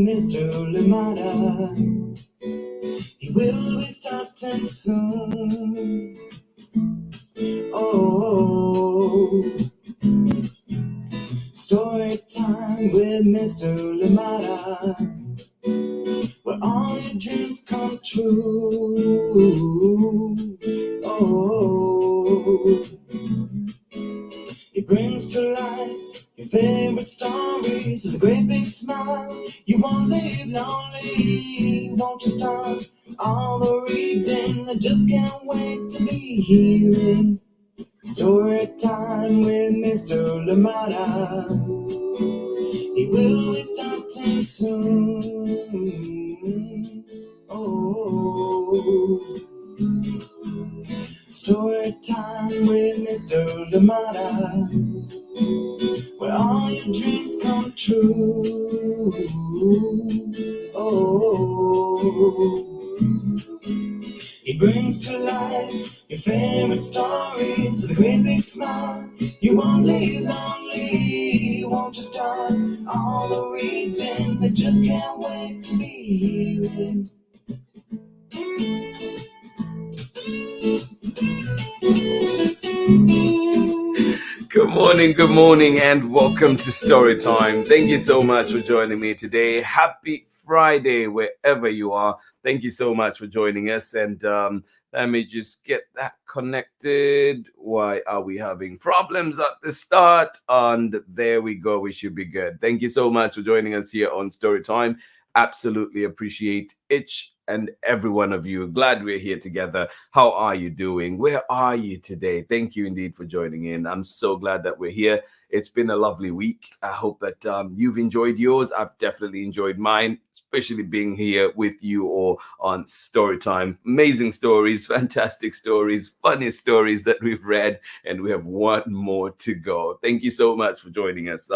Mr. Limata. He will be starting soon. Oh, story time with Mr. Limata, where all your dreams come true. Oh, he brings to life your favorite stories with a great big smile. You won't live lonely, won't you start all the reading? I just can't wait to be hearing story time with Mr. Limata. He will be starting soon. Oh, story time with Mr. Limata, where all your dreams come true. Oh, he brings to life your favorite stories with a great big smile. You won't leave lonely, won't you start all the reading? I just can't wait to be hearing. Good morning, and welcome to Storytime. Thank you so much for joining me today. Happy Friday, wherever you are. Thank you so much for joining us. And let me just get that connected. Why are we having problems at the start? And there we go. We should be good. Thank you so much for joining us here on Storytime. Absolutely appreciate each and every one of you. Glad we're here together. How are you doing? Where are you today? Thank you indeed for joining in. I'm so glad that we're here. It's been a lovely week. I hope that you've enjoyed yours. I've definitely enjoyed mine, especially being here with you all on Storytime. Amazing stories, fantastic stories, funny stories that we've read, and we have one more to go. Thank you so much for joining us.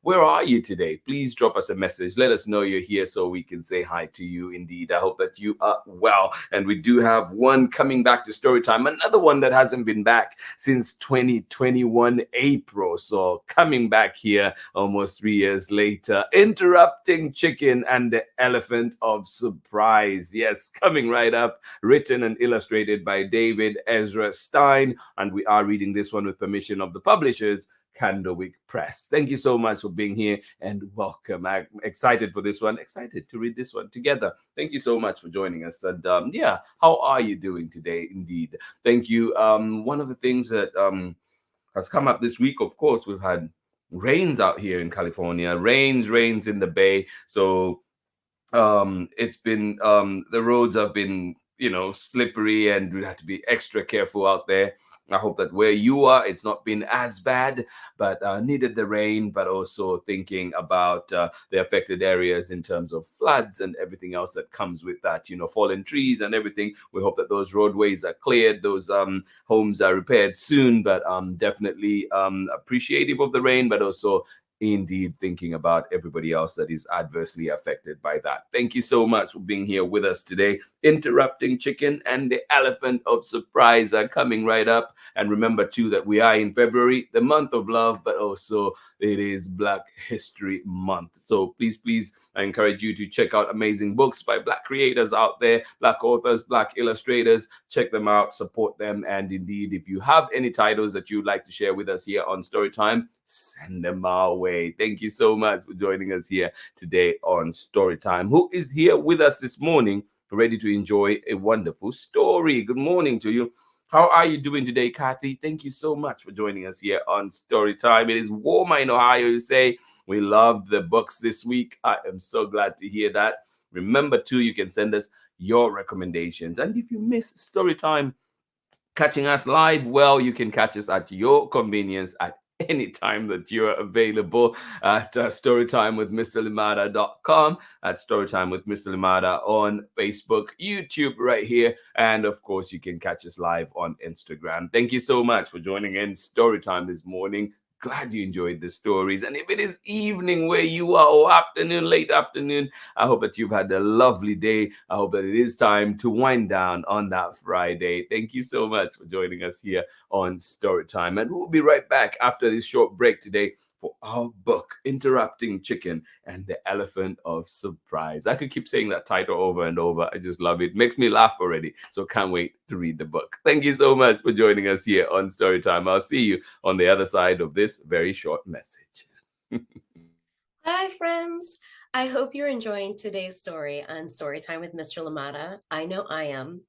Where are you today? Please drop us a message. Let us know you're here so we can say hi to you. Indeed, I hope that you are well. And we do have one coming back to Storytime, another one that hasn't been back since 2021 April. So coming back here almost 3 years later, Interrupting Chicken and the Elephant of Surprise. Yes, coming right up, written and illustrated by David Ezra Stein. And we are reading this one with permission of the publishers, Candlewick Press. Thank you so much for being here and welcome. I'm excited for this one, excited to read this one together. Thank you so much for joining us. And yeah, how are you doing today? Indeed. Thank you. One of the things that has come up this week, of course, we've had rains out here in California, rains in the Bay. So it's been the roads have been slippery, and we have to be extra careful out there. I hope that where you are, it's not been as bad, but needed the rain, but also thinking about the affected areas in terms of floods and everything else that comes with that, fallen trees and everything. We hope that those roadways are cleared, those homes are repaired soon, but definitely appreciative of the rain, but also indeed thinking about everybody else that is adversely affected by that. Thank you so much for being here with us today. Interrupting Chicken and the Elephant of Surprise are coming right up. And remember too that we are in February, the month of love, but also it is Black History Month. So please, I encourage you to check out amazing books by Black creators out there, Black authors, Black illustrators. Check them out, support them. And indeed, if you have any titles that you'd like to share with us here on Storytime, send them our way. Thank you so much for joining us here today on Storytime. Who is here with us this morning, ready to enjoy a wonderful story? Good morning to you. How are you doing today, Kathy? Thank you so much for joining us here on Storytime. It is warmer in Ohio, you say. We loved the books this week. I am so glad to hear that. Remember, too, you can send us your recommendations. And if you miss Storytime, catching us live, well, you can catch us at your convenience at any time that you're available at storytimewithmrlimata.com, at Storytime with Mr. Limata on Facebook, YouTube right here, and of course you can catch us live on Instagram. Thank you so much for joining in Storytime this morning. Glad you enjoyed the stories. And if it is evening where you are, or afternoon, late afternoon, I hope that you've had a lovely day. I hope that it is time to wind down on that Friday. Thank you so much for joining us here on Storytime. And we'll be right back after this short break today for our book, Interrupting Chicken and the Elephant of Surprise. I could keep saying that title over and over. I just love it. Makes me laugh already. So can't wait to read the book. Thank you so much for joining us here on Storytime. I'll see you on the other side of this very short message. Hi, friends. I hope you're enjoying today's story on Storytime with Mr. Limata. I know I am.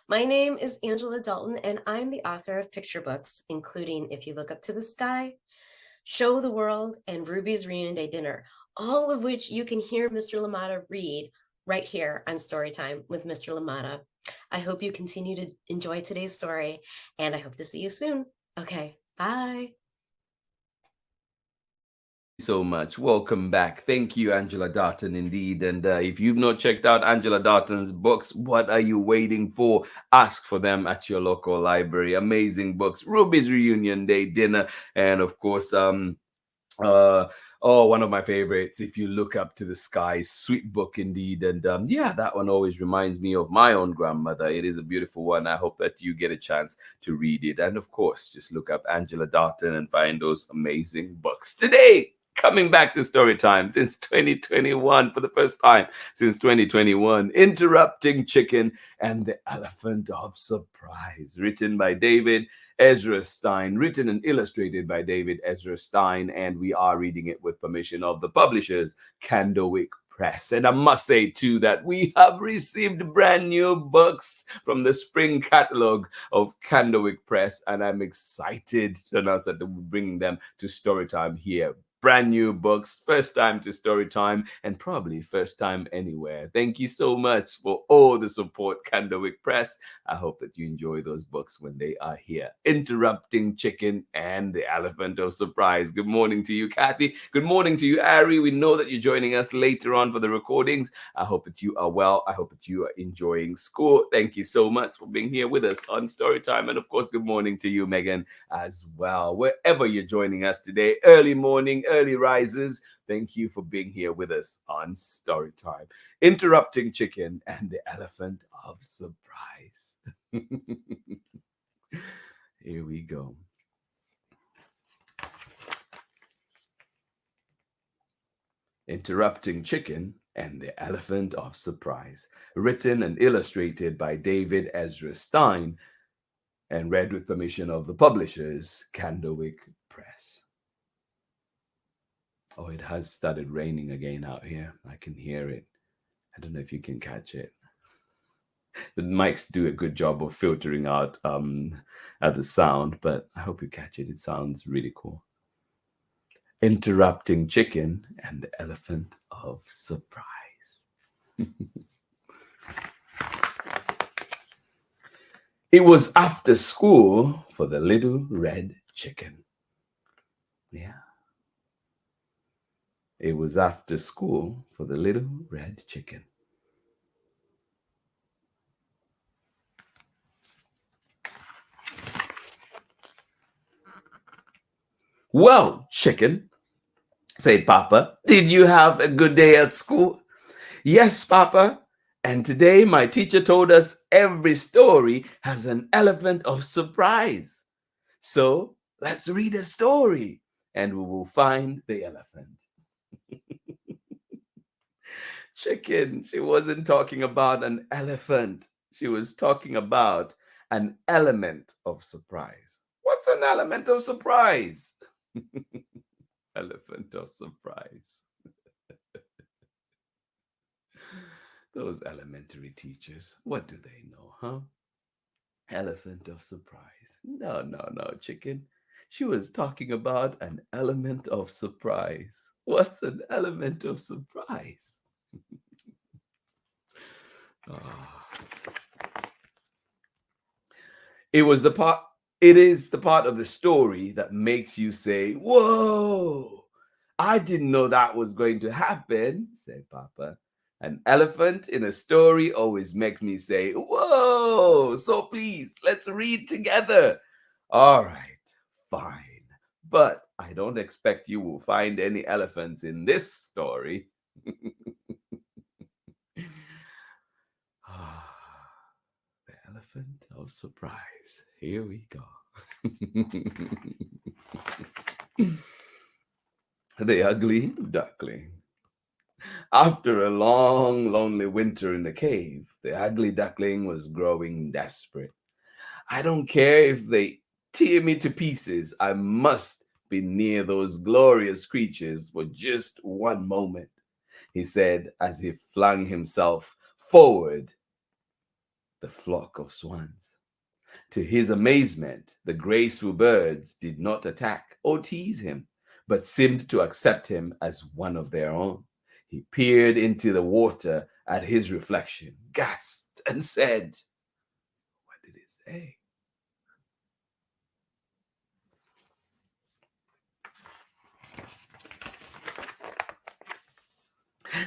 My name is Angela Dalton, and I'm the author of picture books, including If You Look Up to the Sky, Show the World, and Ruby's Reunion Day Dinner, all of which you can hear Mr. Limata read right here on Storytime with Mr. Limata. I hope you continue to enjoy today's story, and I hope to see you soon. Okay, bye. So much. Welcome back. Thank you, Angela Darton, indeed. And if you've not checked out Angela Darton's books, what are you waiting for? Ask for them at your local library. Amazing books. Ruby's Reunion Day Dinner, and of course, uh one of my favorites, If You Look Up to the Sky. Sweet book indeed. And yeah, that one always reminds me of my own grandmother. It is a beautiful one. I hope that you get a chance to read it. And of course, just look up Angela Darton and find those amazing books. Today, coming back to story time since 2021, for the first time since 2021, Interrupting Chicken and the Elephant of Surprise, written by David Ezra Stein, written and illustrated by David Ezra Stein, and we are reading it with permission of the publishers, Candlewick Press. And I must say too that we have received brand new books from the spring catalog of Candlewick Press, and I'm excited to announce that we're bringing them to Storytime here. Brand new books, first time to Storytime, and probably first time anywhere. Thank you so much for all the support, Candlewick Press. I hope that you enjoy those books when they are here. Interrupting Chicken and the Elephant of Surprise. Good morning to you, Kathy. Good morning to you, Ari. We know that you're joining us later on for the recordings. I hope that you are well. I hope that you are enjoying school. Thank you so much for being here with us on Storytime. And of course, good morning to you, Megan, as well. Wherever you're joining us today, early morning, early risers, thank you for being here with us on Storytime. Interrupting Chicken and the Elephant of Surprise. Here we go. Interrupting Chicken and the Elephant of Surprise, written and illustrated by David Ezra Stein, and read with permission of the publishers, Candlewick Press. Oh, it has started raining again out here. I can hear it. I don't know if you can catch it. The mics do a good job of filtering out the sound, but I hope you catch it. It sounds really cool. Interrupting Chicken and the Elephant of Surprise. It was after school for the little red chicken. Yeah. It was after school for the little red chicken. Well, chicken, said Papa, did you have a good day at school? Yes, Papa. And today my teacher told us every story has an elephant of surprise. So let's read a story and we will find the elephant. Chicken, she wasn't talking about an elephant. She was talking about an element of surprise. What's an element of surprise? Elephant of surprise. Those elementary teachers, what do they know, huh? Elephant of surprise. No, no, no, chicken. She was talking about an element of surprise. What's an element of surprise? Ah. It was the part, it is the part of the story that makes you say, whoa, I didn't know that was going to happen, said Papa. An elephant in a story always makes me say, whoa, so please, let's read together. All right, fine. But I don't expect you will find any elephants in this story. The elephant of surprise. Here we go. The ugly duckling. After a long, lonely winter in the cave, the ugly duckling was growing desperate. I don't care if they tear me to pieces. I must be near those glorious creatures for just one moment, he said as he flung himself forward the flock of swans. To his amazement, the graceful birds did not attack or tease him, but seemed to accept him as one of their own. He peered into the water at his reflection, gasped, and said, "What did it say?"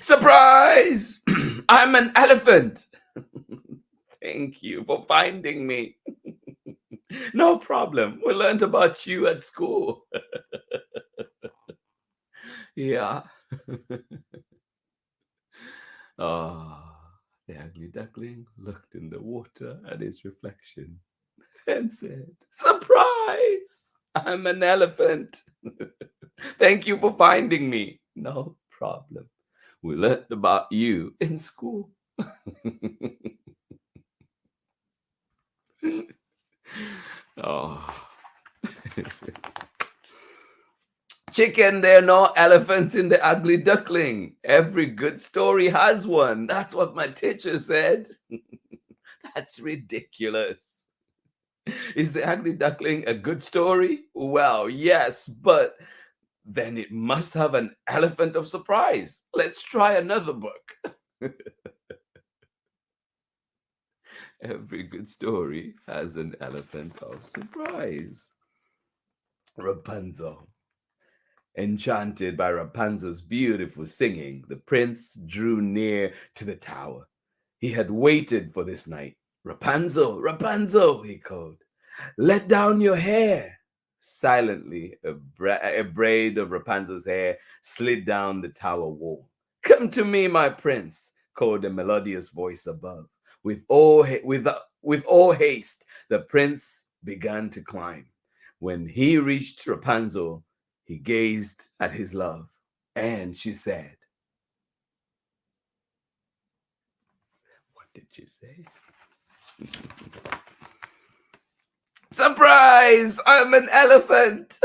"Surprise! I'm an elephant." "Thank you for finding me." "No problem. We learned about you at school." "Yeah." Ah, the ugly duckling looked in the water at his reflection and said, "Surprise! I'm an elephant." "Thank you for finding me." "No problem. We learned about you in school." Oh. "Chicken, there are no elephants in the ugly duckling. Every good story has one. That's what my teacher said." "That's ridiculous." "Is the ugly duckling a good story?" "Well, yes, but then it must have an elephant of surprise. Let's try another book." Every good story has an elephant of surprise. Rapunzel. Enchanted by Rapunzel's beautiful singing, the prince drew near to the tower. He had waited for this night. "Rapunzel, Rapunzel," he called, "let down your hair." Silently, a braid of Rapunzel's hair slid down the tower wall. "Come to me, my prince," called a melodious voice above. With all haste, the prince began to climb. When he reached Rapunzel, he gazed at his love, and she said, "What did she say?" "Surprise! I'm an elephant."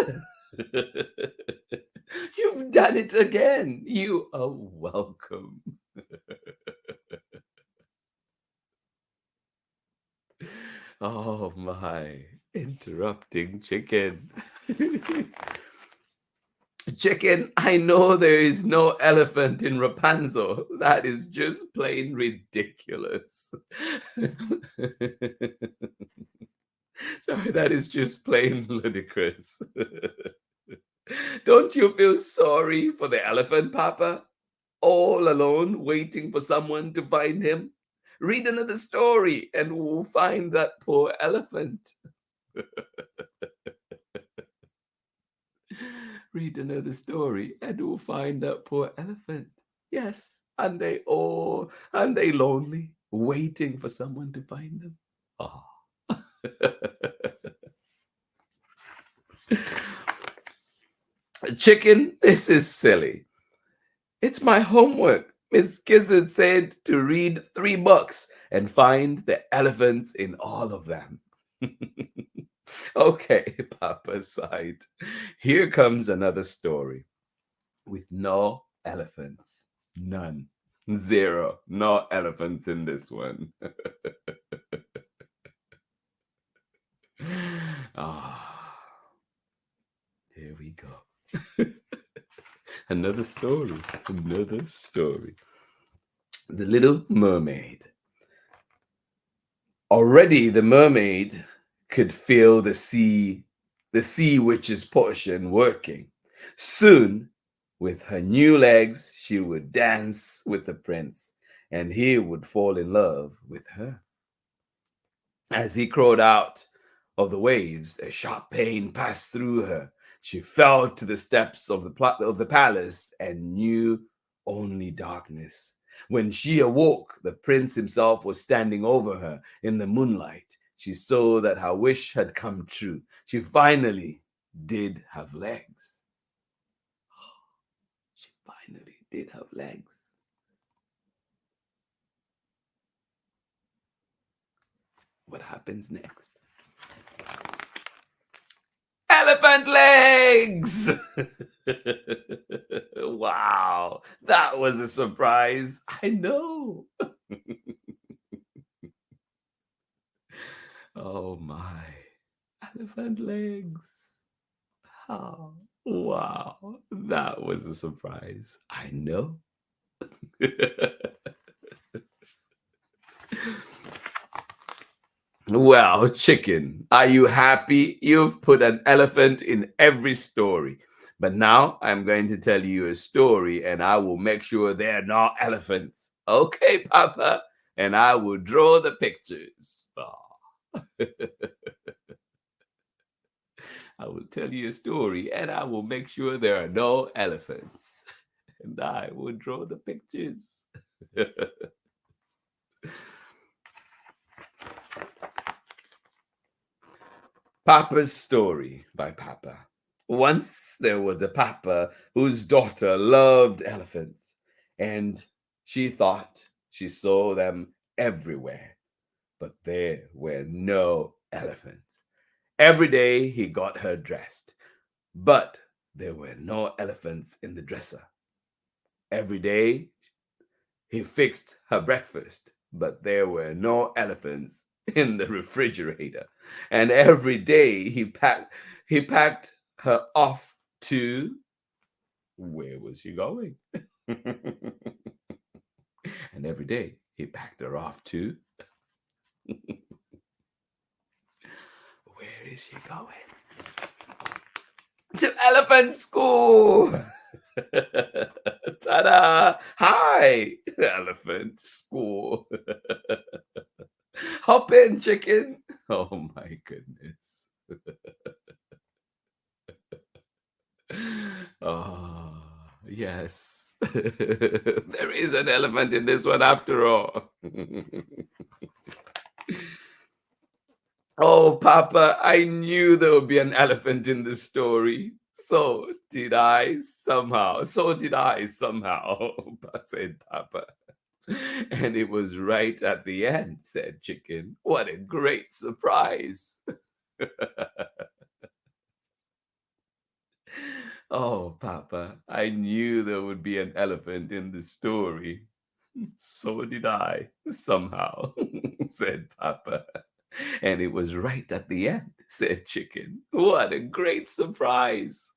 "You've done it again. You are welcome." Oh my, interrupting chicken. "Chicken, I know there is no elephant in Rapunzel. That is just plain ridiculous." Sorry, that is just plain ludicrous. "Don't you feel sorry for the elephant, Papa? All alone, waiting for someone to find him? Read another story and we'll find that poor elephant." Read another story and we'll find that poor elephant. Yes, and they lonely, waiting for someone to find them. Oh. "Chicken, this is silly. It's my homework. Miss Gizzard said to read 3 books and find the elephants in all of them." "Okay," Papa sighed. "Here comes another story with no elephants. None. Zero. No elephants in this one." Ah, here we go. Another story. Another story. The Little Mermaid. Already the mermaid could feel the sea witch's potion working. Soon, with her new legs, she would dance with the prince, and he would fall in love with her. As he crawled out of the waves, a sharp pain passed through her. She fell to the steps of the palace and knew only darkness. When she awoke, the prince himself was standing over her in the moonlight. She saw that her wish had come true. She finally did have legs. did have legs. What happens next? Elephant legs! Wow, that was a surprise. I know. Oh my. Elephant legs. Oh, wow, that was a surprise. I know. Well, chicken, are you happy? You've put an elephant in every story. But now I'm going to tell you a story and I will make sure they're not elephants. Okay, Papa? And I will draw the pictures. Oh. I will tell you a story and I will make sure there are no elephants. And I will draw the pictures. Papa's Story by Papa. Once there was a papa whose daughter loved elephants, and she thought she saw them everywhere, but there were no elephants. Every day he got her dressed, but there were no elephants in the dresser. Every day he fixed her breakfast, but there were no elephants in the refrigerator. And every day he packed her off to, where was she going? And every day he packed her off to, where is she going? To elephant school. Ta-da! Hi, elephant school. Hop in, chicken. Oh my goodness. Oh, yes. There is an elephant in this one after all. Oh, Papa, I knew there would be an elephant in this story. So did I somehow. So did I somehow, said Papa. And it was right at the end, said Chicken. What a great surprise. Oh, Papa, I knew there would be an elephant in the story. So did I, somehow, said Papa. And it was right at the end, said Chicken. What a great surprise.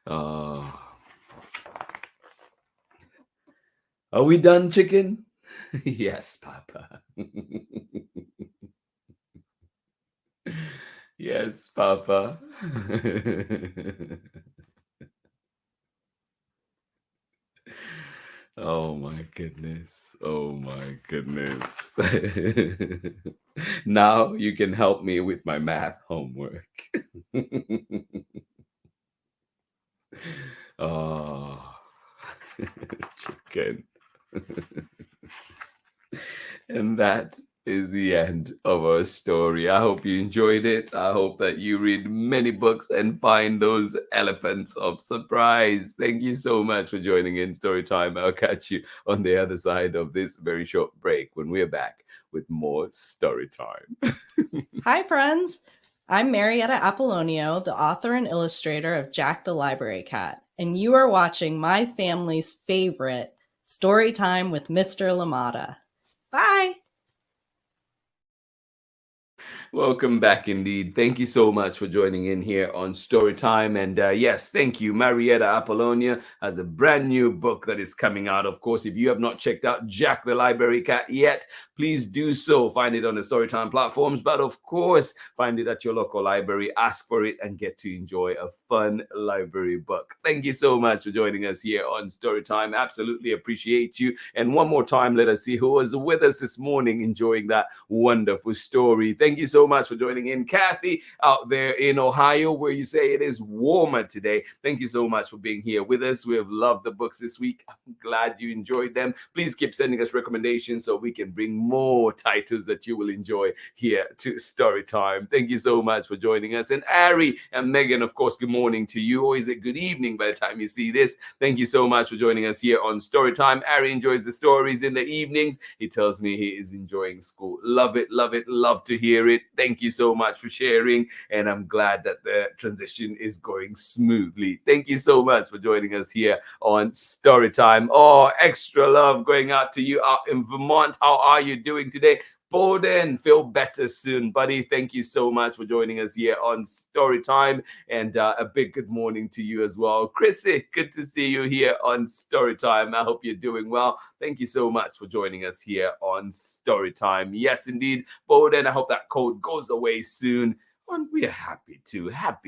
Oh. Are we done, Chicken? Yes, Papa. Yes, Papa. Oh my goodness. Oh my goodness. Now you can help me with my math homework. Oh, chicken. And that is the end of our story. I hope you enjoyed it. I hope that you read many books and find those elephants of surprise. Thank you so much for joining in Story Time. I'll catch you on the other side of this very short break when we're back with more Story Time. Hi, friends. I'm Marietta Apollonio, the author and illustrator of Jack the Library Cat, and you are watching my family's favorite Story Time with Mr. Limata. Bye. Welcome back indeed. Thank you so much for joining in here on Storytime. And yes, thank you. Marietta Apollonia has a brand new book that is coming out. Of course, if you have not checked out Jack the Library Cat yet, please do so. Find it on the Storytime platforms, but of course, find it at your local library, ask for it, and get to enjoy a fun library book. Thank you so much for joining us here on Storytime. Absolutely appreciate you. And one more time, let us see who was with us this morning enjoying that wonderful story. Thank you so so much for joining in. Kathy out there in Ohio, where you say it is warmer today. Thank you so much for being here with us. We have loved the books this week. I'm glad you enjoyed them. Please keep sending us recommendations so we can bring more titles that you will enjoy here to Storytime. Thank you so much for joining us. And Ari and Megan, of course, good morning to you, or is it good evening by the time you see this? Thank you so much for joining us here on Storytime. Ari enjoys the stories in the evenings. He tells me he is enjoying school. Love it, love to hear it. Thank you so much for sharing, and I'm glad that the transition is going smoothly. Thank you so much for joining us here on Storytime. Oh, extra love going out to you out in Vermont. How are you doing today? Borden, feel better soon, buddy. Thank you so much for joining us here on Storytime, and a big good morning to you as well. Chrissy, good to see you here on Storytime. I hope you're doing well. Thank you so much for joining us here on Storytime. Yes, indeed, Borden, I hope that cold goes away soon. And we're happy to have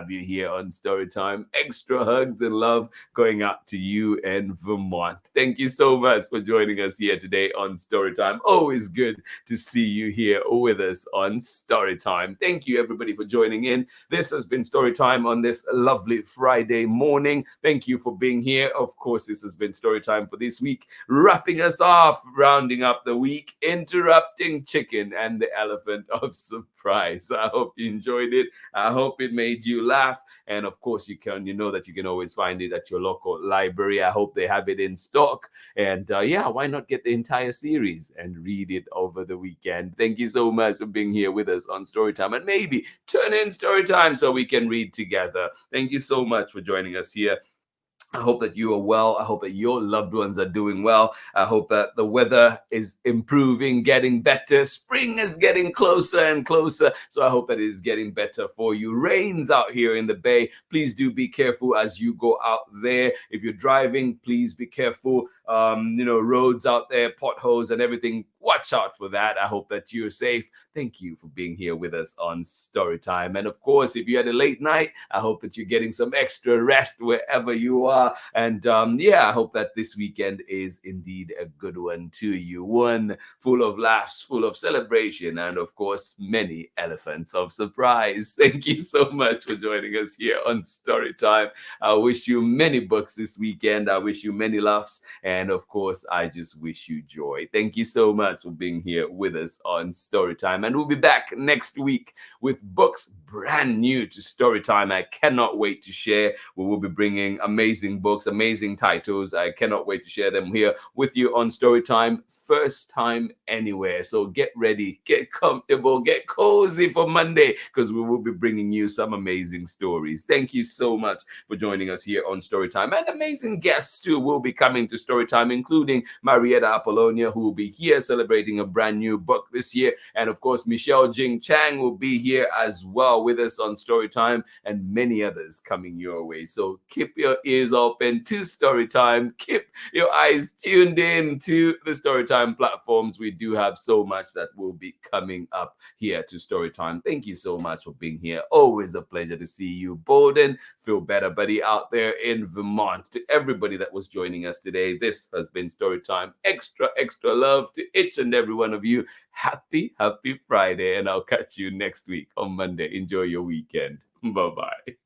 you here on Storytime. Extra hugs and love going out to you in Vermont. Thank you so much for joining us here today on Storytime. Always good to see you here with us on Storytime. Thank you everybody for joining in. This has been Storytime on this lovely Friday morning. Thank you for being here. Of course, this has been Storytime for this week. Wrapping us off, rounding up the week, interrupting chicken and the elephant of surprise. I hope you enjoyed it. I hope it made you laugh. And of course, you know that you can always find it at your local library. I hope they have it in stock. And yeah, why not get the entire series and read it over the weekend? Thank you so much for being here with us on Storytime. And maybe turn in Storytime so we can read together. Thank you so much for joining us here. I hope that you are well. I hope that your loved ones are doing well. I hope that the weather is improving, getting better. Spring is getting closer and closer. So I hope that it is getting better for you. Rains out here in the Bay. Please do be careful as you go out there. If you're driving, please be careful. Roads out there, potholes and everything. Watch out for that. I hope that you're safe. Thank you for being here with us on Storytime. And of course, if you had a late night, I hope that you're getting some extra rest wherever you are. And I hope that this weekend is indeed a good one to you. One full of laughs, full of celebration, and of course, many elephants of surprise. Thank you so much for joining us here on Storytime. I wish you many books this weekend. I wish you many laughs. And of course, I just wish you joy. Thank you so much for being here with us on Storytime. And we'll be back next week with books brand new to Storytime. I cannot wait to share. We will be bringing amazing books, amazing titles. I cannot wait to share them here with you on Storytime. First time anywhere. So get ready, get comfortable, get cozy for Monday, because we will be bringing you some amazing stories. Thank you so much for joining us here on Storytime. And amazing guests too will be coming to Storytime, including Marietta Apollonia, who will be here celebrating a brand new book this year. And of course, Michelle Jing Chang will be here as well with us on Storytime, and many others coming your way. So keep your ears open to Storytime. Keep your eyes tuned in to the Storytime platforms. We do have so much that will be coming up here to Storytime. Thank you so much for being here. Always a pleasure to see you. Borden, feel better, buddy, out there in Vermont. To everybody that was joining us today, this has been Storytime. Extra love to each and every one of you. Happy Friday, and I'll catch you next week on Monday. Enjoy your weekend. Bye-bye.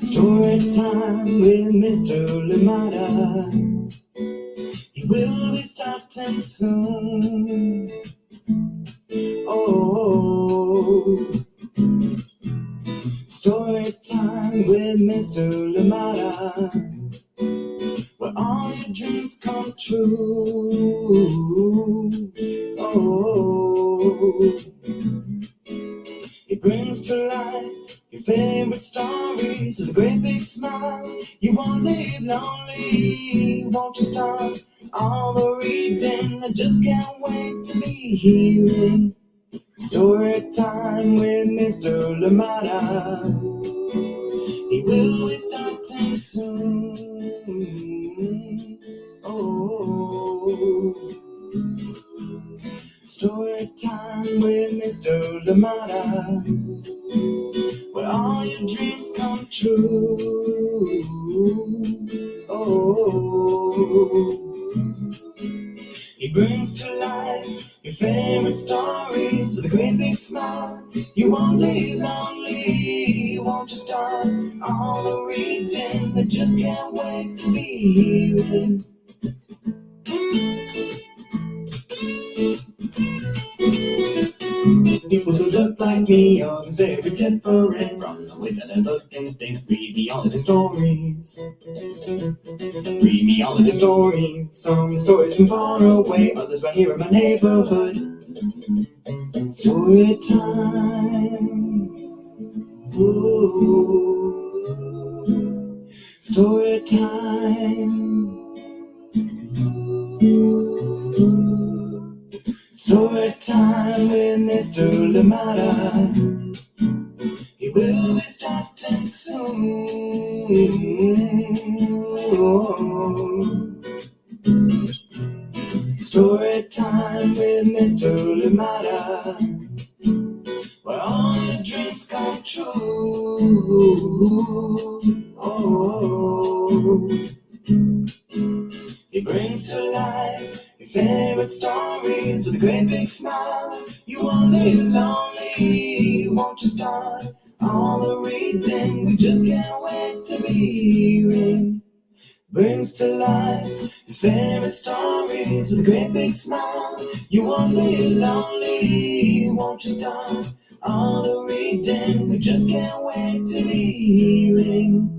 Storytime with Mr. Limata. He will be starting soon. Oh, Storytime with Mr. Limata, where all your dreams come true. Oh, he brings to life your favorite stories with a great big smile. You won't live lonely, won't you start all the reading? I just can't wait to be hearing Storytime with Mr. Limata. He will be starting soon. Oh, Story time with Mr. Limata, where all your dreams come true. Oh, he brings to life your favorite stories with a great big smile. You won't leave lonely, won't you start all the reading? I just can't wait to be hearing. People who look like me are very different from the way that I look and think. Read me all of the stories. Read me all of the stories. Some stories from far away, others right here in my neighborhood. Story time. Ooh. Story time. Story time with Mr. Limata. He will be starting soon. Story time with Mr. Limata, where all your dreams come true. Oh, he brings to life your favorite stories with a great big smile. You won't live lonely, won't you start all the reading? We just can't wait to be hearing. Brings to life your favorite stories with a great big smile. You won't live lonely, won't you start all the reading? We just can't wait to be hearing.